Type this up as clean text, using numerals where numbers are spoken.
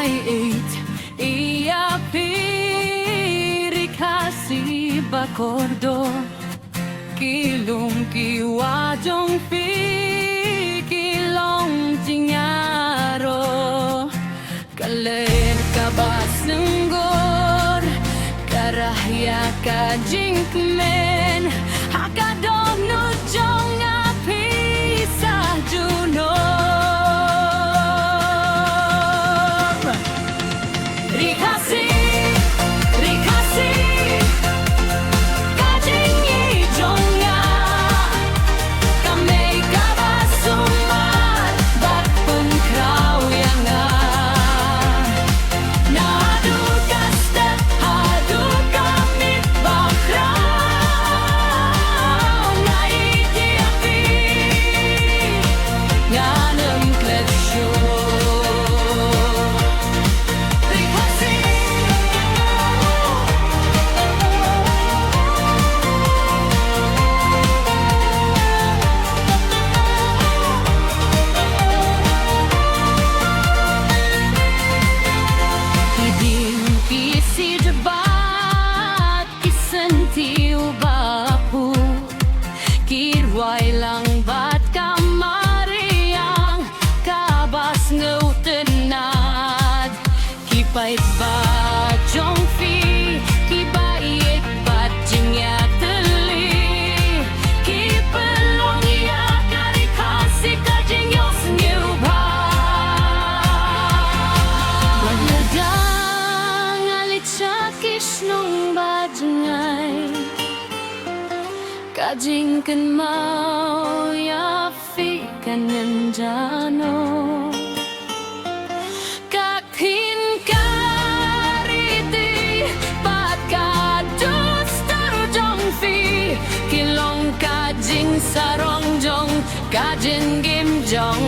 jingieit ia piri khasi bakordo kilum kiwa jong kilong jingaro khlain kabasnggor karahya ka jingmen hakadong no jong apisa juno Ri khasi ka jingieit jonga kame kabasumar bat Surkhraw yanga na adu kasta adu kami bakraw na idiapi nganem kletsyo jingrwai lang bat kamariang kabas sngew tenad paidbah jong kibaik bat jingiatylli pelong ia kari khasi ka jingyong sngew Wadang alicakis nung bajengai Kajing kan mau ya fikan jano Kakhin kariti pat kadus tarujong kilong kajing sarong jong kajing jong